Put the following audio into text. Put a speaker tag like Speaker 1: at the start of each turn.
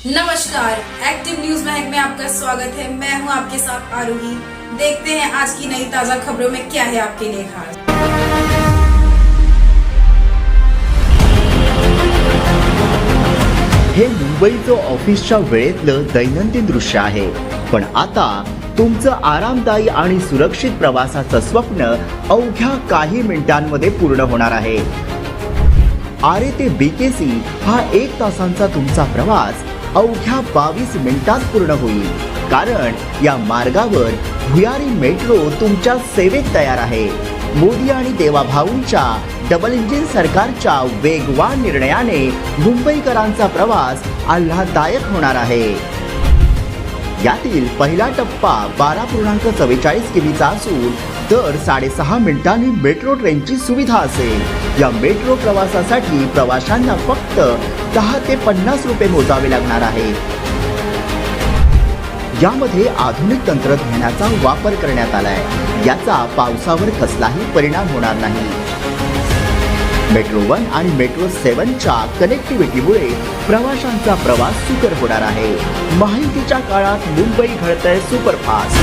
Speaker 1: नमस्कार, active news Mahak में आपका स्वागत है। मैं हूं आपके साथ आरोही। देखते हैं आज की नई ताजा खबरों में क्या है आपके लिए खास।
Speaker 2: हे मुंबईचं ऑफिसच्या वेळेतलं दैनंदिन दृश्य आहे, पण आता तुमचं आरामदायी आणि सुरक्षित प्रवासाचं स्वप्न अवघ्या काही मिनिटांमध्ये पूर्ण होणार आहे। आरे ते बीकेसी हा 1 तासांचा तुमचा प्रवास अवघ्या 22 मिनिटात पूर्ण होईल, कारण या मार्गावर भुयारी मेट्रो तुमच्या सेवेत तयार आहे। मोदी आणि देवाभाऊंच्या डबल इंजिन सरकारच्या वेगवान निर्णयाने मुंबईकरांचा प्रवास आल्हाददायक होणार आहे। यातील पहिला टप्पा 12.44 किमीचा असून दर 6.5 मिनिटांनी मेट्रो ट्रेनची सुविधा असेल। या मेट्रो प्रवासासाठी प्रवाशांना फक्त 10 ते 50 रुपये मोजावे लागणार आहे। यामध्ये आधुनिक तंत्रज्ञानाचा वापर करण्यात आलाय, याचा पावसावर कसलाही परिणाम होणार नाही। मेट्रो 1 आणि मेट्रो 7च्या कनेक्टिव्हिटीमुळे प्रवाशांचा प्रवास सुकर होणार आहे। माहितीच्या काळात मुंबई घडतंय सुपरफास्ट।